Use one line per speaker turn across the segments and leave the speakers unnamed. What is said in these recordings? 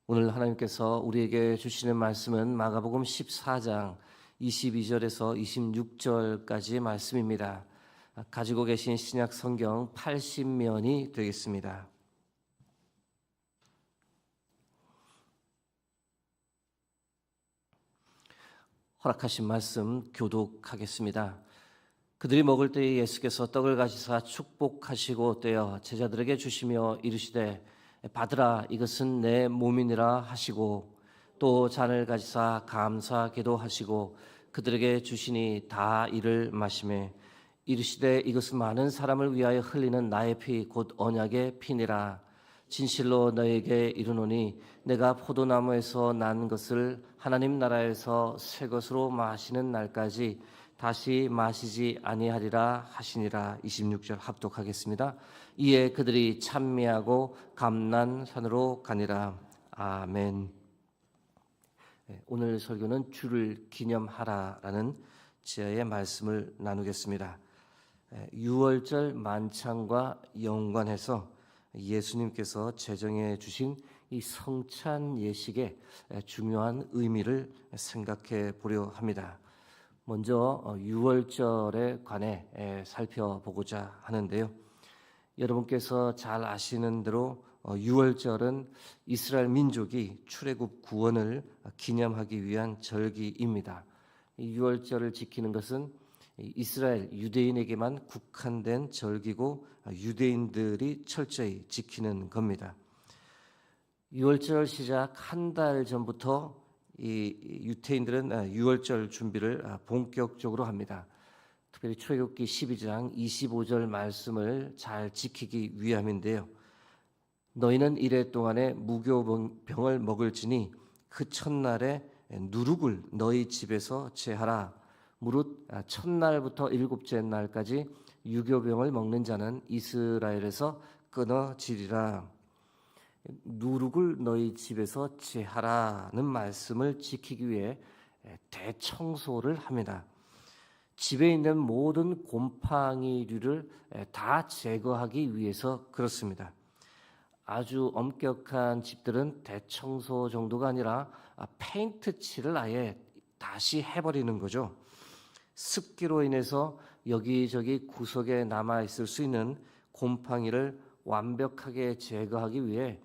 오늘 하나님께서 우리에게 주시는 말씀은 마가복음 14장 22절에서 26절까지의 말씀입니다. 가지고 계신 신약 성경 80면이 되겠습니다. 허락하신 말씀 교독하겠습니다. 그들이 먹을 때에 예수께서 떡을 가지사 축복하시고 떼어 제자들에게 주시며 이르시되 받으라, 이것은 내 몸이니라 하시고, 또 잔을 가지사 감사 기도하시고 그들에게 주시니 다 이를 마시매 이르시되 이것은 많은 사람을 위하여 흘리는 나의 피 곧 언약의 피니라. 진실로 너에게 이르노니 내가 포도나무에서 난 것을 하나님 나라에서 새 것으로 마시는 날까지 다시 마시지 아니하리라 하시니라. 26절 합독하겠습니다. 이에 그들이 찬미하고 감난산으로 가니라. 아멘. 오늘 설교는 주를 기념하라라는 제의 말씀을 나누겠습니다. 유월절 만찬과 연관해서 예수님께서 제정해 주신 이 성찬 예식의 중요한 의미를 생각해 보려 합니다. 먼저 유월절에 관해 살펴보고자 하는데요. 여러분께서 잘 아시는 대로 유월절은 이스라엘 민족이 출애굽 구원을 기념하기 위한 절기입니다. 이 유월절을 지키는 것은 이스라엘 유대인에게만 국한된 절기고 유대인들이 철저히 지키는 겁니다. 유월절 시작 한 달 전부터 이 유대인들은 유월절 준비를 본격적으로 합니다. 특별히 출애굽기 12장 25절 말씀을 잘 지키기 위함인데요. 너희는 이래 동안에 무교병을 먹을지니 그 첫날에 누룩을 너희 집에서 제하라. 무릇 첫날부터 일곱째 날까지 유교병을 먹는 자는 이스라엘에서 끊어지리라. 누룩을 너희 집에서 제하라는 말씀을 지키기 위해 대청소를 합니다. 집에 있는 모든 곰팡이류를 다 제거하기 위해서 그렇습니다. 아주 엄격한 집들은 대청소 정도가 아니라 페인트 칠을 아예 다시 해버리는 거죠. 습기로 인해서 여기저기 구석에 남아있을 수 있는 곰팡이를 완벽하게 제거하기 위해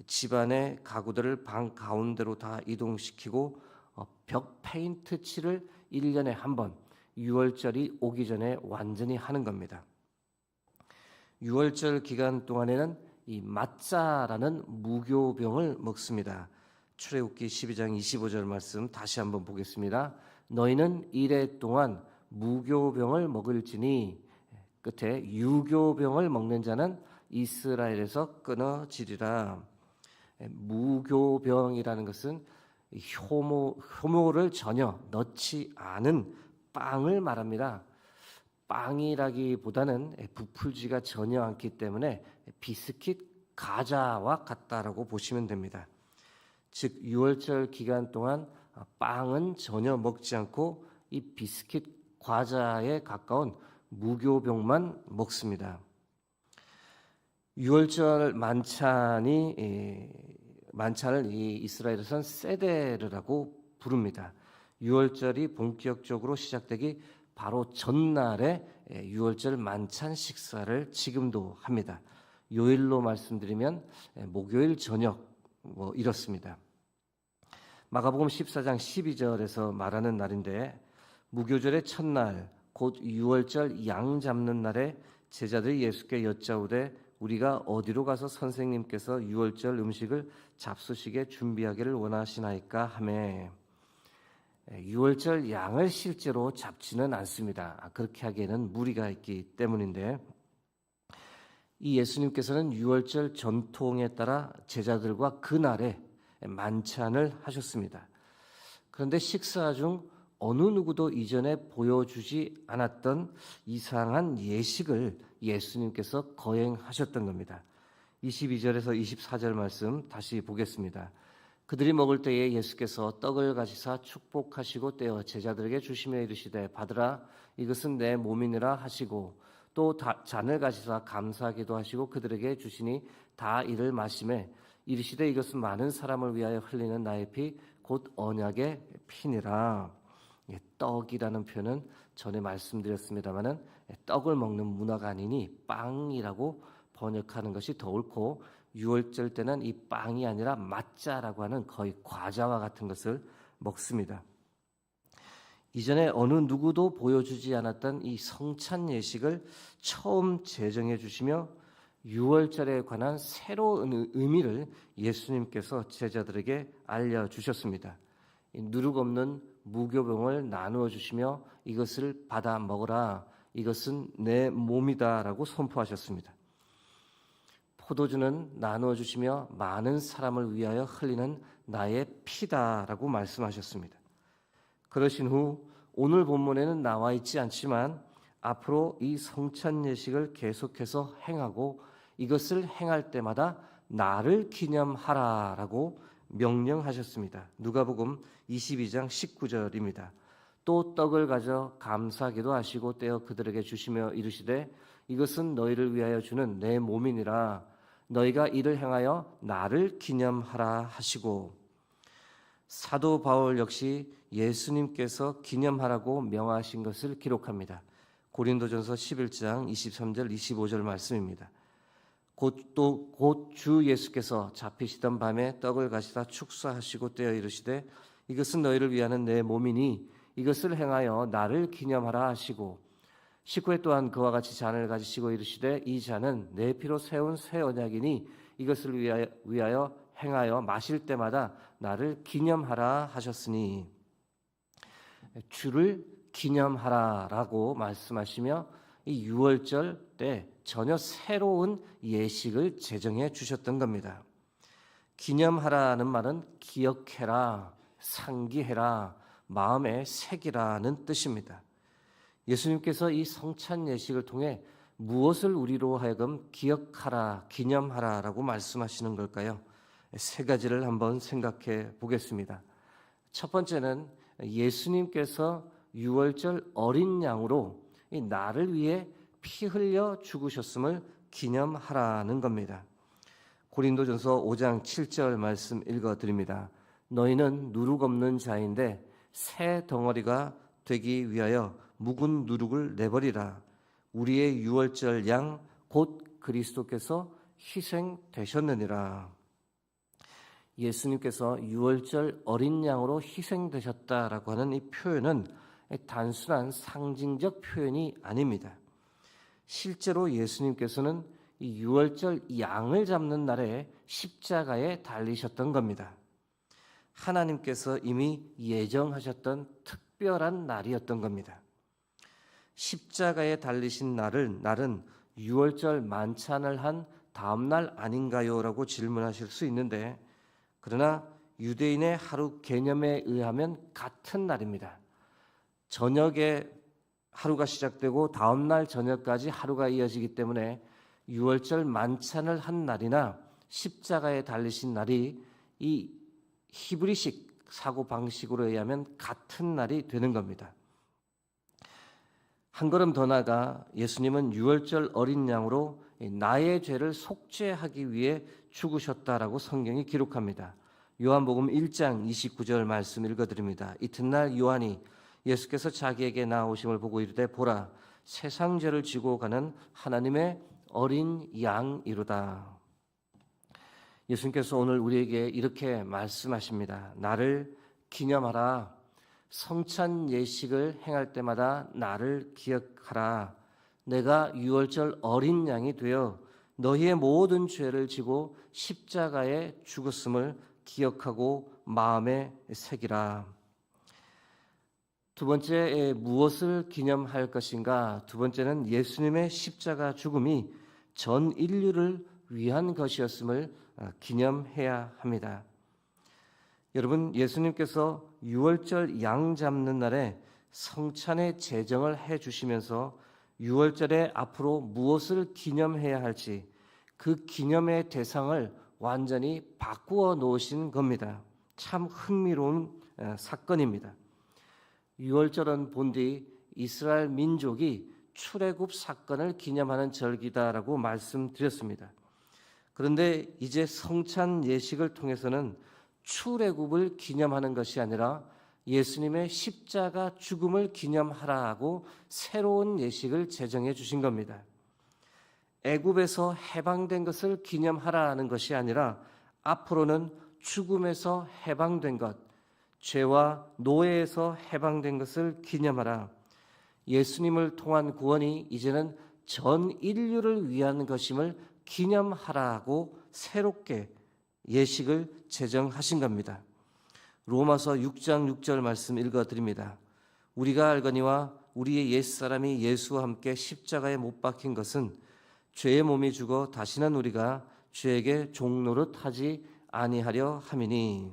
집안의 가구들을 방 가운데로 다 이동시키고 벽 페인트 칠을 1년에 한 번 유월절이 오기 전에 완전히 하는 겁니다. 유월절 기간 동안에는 이 마짜라는 무교병을 먹습니다. 출애굽기 12장 25절 말씀 다시 한번 보겠습니다. 너희는 이래 동안 무교병을 먹을지니 끝에 유교병을 먹는 자는 이스라엘에서 끊어지리라. 무교병이라는 것은 효모를 전혀 넣지 않은 빵을 말합니다. 빵이라기보다는 부풀지가 전혀 않기 때문에 비스킷 과자와 같다라고 보시면 됩니다. 즉 유월절 기간 동안 빵은 전혀 먹지 않고 이 비스킷 과자에 가까운 무교병만 먹습니다. 유월절 만찬을 이스라엘에서는 세데르라고 부릅니다. 유월절이 본격적으로 시작되기 바로 전날에 유월절 만찬 식사를 지금도 합니다. 요일로 말씀드리면 목요일 저녁 이렇습니다. 마가복음 14장 12절에서 말하는 날인데 무교절의 첫날 곧 유월절 양 잡는 날에 제자들이 예수께 여짜오되 우리가 어디로 가서 선생님께서 유월절 음식을 잡수시게 준비하기를 원하시나이까 하매 유월절 양을 실제로 잡지는 않습니다. 그렇게 하기에는 무리가 있기 때문인데 이 예수님께서는 유월절 전통에 따라 제자들과 그날에 만찬을 하셨습니다. 그런데 식사 중 어느 누구도 이전에 보여주지 않았던 이상한 예식을 예수님께서 거행하셨던 겁니다. 22절에서 24절 말씀 다시 보겠습니다. 그들이 먹을 때에 예수께서 떡을 가지사 축복하시고 떼어 제자들에게 주시며 이르시되 받으라, 이것은 내 몸이니라 하시고, 또 잔을 가지사 감사하기도 하시고 그들에게 주시니 다 이를 마시매 이르시되 이것은 많은 사람을 위하여 흘리는 나의 피 곧 언약의 피니라. 떡이라는 표현은 전에 말씀드렸습니다마는 떡을 먹는 문화가 아니니 빵이라고 번역하는 것이 더 옳고, 유월절 때는 이 빵이 아니라 맛자라고 하는 거의 과자와 같은 것을 먹습니다. 이전에 어느 누구도 보여주지 않았던 이 성찬 예식을 처음 제정해 주시며 유월절에 관한 새로운 의미를 예수님께서 제자들에게 알려주셨습니다. 누룩 없는 무교병을 나누어 주시며 이것을 받아 먹으라, 이것은 내 몸이다라고 선포하셨습니다. 포도주는 나누어 주시며 많은 사람을 위하여 흘리는 나의 피다라고 말씀하셨습니다. 그러신 후 오늘 본문에는 나와 있지 않지만 앞으로 이 성찬 예식을 계속해서 행하고 이것을 행할 때마다 나를 기념하라라고 명령하셨습니다. 누가복음 22장 19절입니다. 또 떡을 가져 감사기도 하시고 떼어 그들에게 주시며 이르시되 이것은 너희를 위하여 주는 내 몸이니라. 너희가 이를 행하여 나를 기념하라 하시고, 사도 바울 역시 예수님께서 기념하라고 명하신 것을 기록합니다. 고린도전서 11장 23절 25절 말씀입니다. 곧 주 예수께서 잡히시던 밤에 떡을 가시다 축사하시고 떼어 이르시되 이것은 너희를 위하는 내 몸이니 이것을 행하여 나를 기념하라 하시고, 19회 또한 그와 같이 잔을 가지시고 이르시되 이 잔은 내 피로 세운 새 언약이니 이것을 위하여 행하여 마실 때마다 나를 기념하라 하셨으니, 주를 기념하라라고 말씀하시며 이 유월절 때 전혀 새로운 예식을 제정해 주셨던 겁니다. 기념하라는 말은 기억해라, 상기해라, 마음에 새기라는 뜻입니다. 예수님께서 이 성찬 예식을 통해 무엇을 우리로 하여금 기억하라, 기념하라라고 말씀하시는 걸까요? 세 가지를 한번 생각해 보겠습니다. 첫 번째는 예수님께서 유월절 어린 양으로 이 나를 위해 피 흘려 죽으셨음을 기념하라는 겁니다. 고린도전서 5장 7절 말씀 읽어드립니다. 너희는 누룩 없는 자인데 새 덩어리가 되기 위하여 묵은 누룩을 내버리라. 우리의 유월절 양 곧 그리스도께서 희생되셨느니라. 예수님께서 유월절 어린 양으로 희생되셨다라고 하는 이 표현은 단순한 상징적 표현이 아닙니다. 실제로 예수님께서는 이 유월절 양을 잡는 날에 십자가에 달리셨던 겁니다. 하나님께서 이미 예정하셨던 특별한 날이었던 겁니다. 십자가에 달리신 날은 유월절 만찬을 한 다음 날 아닌가요? 라고 질문하실 수 있는데, 그러나 유대인의 하루 개념에 의하면 같은 날입니다. 저녁에 하루가 시작되고 다음 날 저녁까지 하루가 이어지기 때문에 유월절 만찬을 한 날이나 십자가에 달리신 날이 이 히브리식 사고 방식으로 의하면 같은 날이 되는 겁니다. 한 걸음 더 나아가 예수님은 유월절 어린 양으로 나의 죄를 속죄하기 위해 죽으셨다라고 성경이 기록합니다. 요한복음 1장 29절 말씀 읽어드립니다. 이튿날 요한이 예수께서 자기에게 나오심을 보고 이르되 보라, 세상 죄를 지고 가는 하나님의 어린 양이로다. 예수님께서 오늘 우리에게 이렇게 말씀하십니다. 나를 기념하라. 성찬 예식을 행할 때마다 나를 기억하라. 내가 유월절 어린 양이 되어 너희의 모든 죄를 지고 십자가에 죽었음을 기억하고 마음에 새기라. 두 번째, 무엇을 기념할 것인가? 두 번째는 예수님의 십자가 죽음이 전 인류를 위한 것이었음을 기념해야 합니다. 여러분, 예수님께서 유월절 양 잡는 날에 성찬의 제정을 해주시면서 유월절에 앞으로 무엇을 기념해야 할지 그 기념의 대상을 완전히 바꾸어 놓으신 겁니다. 참 흥미로운 사건입니다. 유월절은 본디 이스라엘 민족이 출애굽 사건을 기념하는 절기다라고 말씀드렸습니다. 그런데 이제 성찬 예식을 통해서는 출애굽을 기념하는 것이 아니라 예수님의 십자가 죽음을 기념하라고 새로운 예식을 제정해 주신 겁니다. 애굽에서 해방된 것을 기념하라는 것이 아니라 앞으로는 죽음에서 해방된 것, 죄와 노예에서 해방된 것을 기념하라. 예수님을 통한 구원이 이제는 전 인류를 위한 것임을 기념하라고 새롭게 예식을 제정하신 겁니다. 로마서 6장 6절 말씀 읽어드립니다. 우리가 알거니와 우리의 옛사람이 예수와 함께 십자가에 못 박힌 것은 죄의 몸이 죽어 다시는 우리가 죄에게 종노릇하지 아니하려 함이니.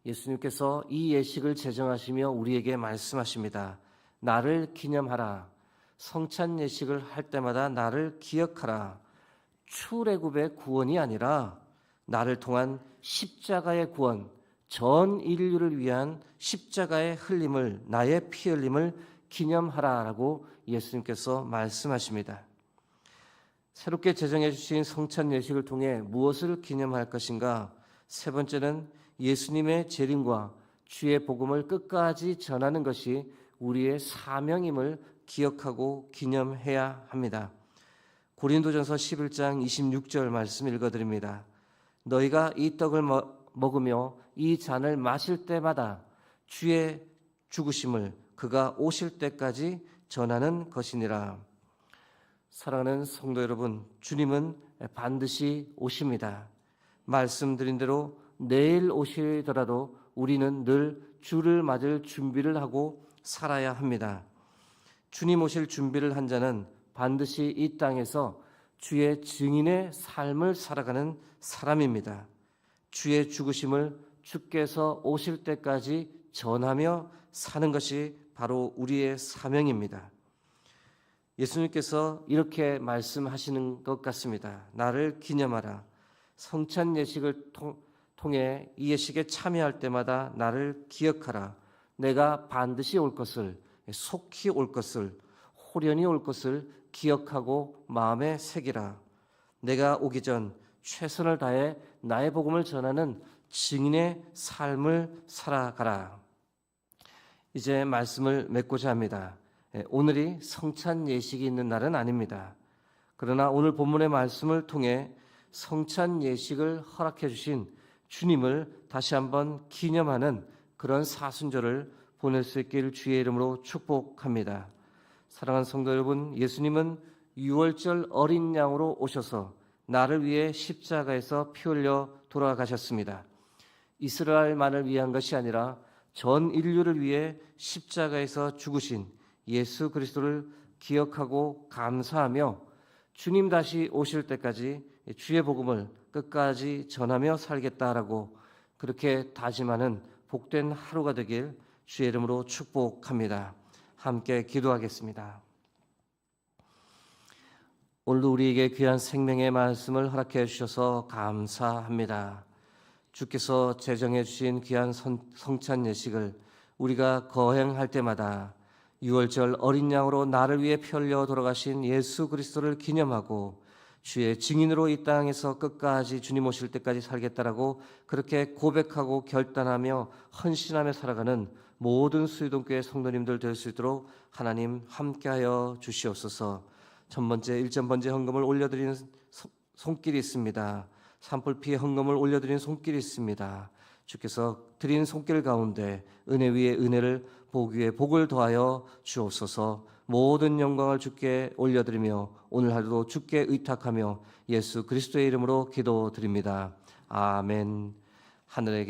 예수님께서 이 예식을 제정하시며 우리에게 말씀하십니다. 나를 기념하라. 성찬 예식을 할 때마다 나를 기억하라. 출애굽의 구원이 아니라 나를 통한 십자가의 구원, 전 인류를 위한 십자가의 흘림을, 나의 피 흘림을 기념하라라고 예수님께서 말씀하십니다. 새롭게 제정해 주신 성찬 예식을 통해 무엇을 기념할 것인가? 세 번째는 예수님의 재림과 주의 복음을 끝까지 전하는 것이 우리의 사명임을 기억하고 기념해야 합니다. 고린도전서 11장 26절 말씀 읽어드립니다. 너희가 이 떡을 먹으며 이 잔을 마실 때마다 주의 죽으심을 그가 오실 때까지 전하는 것이니라. 사랑하는 성도 여러분, 주님은 반드시 오십니다. 말씀드린 대로 내일 오시더라도 우리는 늘 주를 맞을 준비를 하고 살아야 합니다. 주님 오실 준비를 한 자는 반드시 이 땅에서 주의 증인의 삶을 살아가는 사람입니다. 주의 죽으심을 주께서 오실 때까지 전하며 사는 것이 바로 우리의 사명입니다. 예수님께서 이렇게 말씀하시는 것 같습니다. 나를 기념하라. 성찬 예식을 통해 이 예식에 참여할 때마다 나를 기억하라. 내가 반드시 올 것을, 속히 올 것을, 호련히 올 것을 기억하고 마음에 새기라. 내가 오기 전 최선을 다해 나의 복음을 전하는 증인의 삶을 살아가라. 이제 말씀을 맺고자 합니다. 오늘이 성찬 예식이 있는 날은 아닙니다. 그러나 오늘 본문의 말씀을 통해 성찬 예식을 허락해 주신 주님을 다시 한번 기념하는 그런 사순절을 보낼 수 있기를 주의 이름으로 축복합니다. 사랑하는 성도 여러분, 예수님은 유월절 어린 양으로 오셔서 나를 위해 십자가에서 피 흘려 돌아가셨습니다. 이스라엘만을 위한 것이 아니라 전 인류를 위해 십자가에서 죽으신 예수 그리스도를 기억하고 감사하며 주님 다시 오실 때까지 주의 복음을 끝까지 전하며 살겠다라고 그렇게 다짐하는 복된 하루가 되길 주의 이름으로 축복합니다. 함께 기도하겠습니다. 오늘도 우리에게 귀한 생명의 말씀을 허락해 주셔서 감사합니다. 주께서 제정해 주신 귀한 성찬 예식을 우리가 거행할 때마다 유월절 어린 양으로 나를 위해 피 흘려 돌아가신 예수 그리스도를 기념하고 주의 증인으로 이 땅에서 끝까지 주님 오실 때까지 살겠다라고 그렇게 고백하고 결단하며 헌신하며 살아가는 모든 수유동교회 성도님들 될 수 있도록 하나님 함께하여 주시옵소서. 첫 번째, 일전번제 헌금을 올려드리는 손길이 있습니다. 산불피해 헌금을 올려드리는 손길이 있습니다. 주께서 드린 손길 가운데 은혜 위에 은혜를, 복 위에 복을 더하여 주옵소서. 모든 영광을 주께 올려드리며 오늘 하루도 주께 의탁하며 예수 그리스도의 이름으로 기도드립니다. 아멘. 하늘에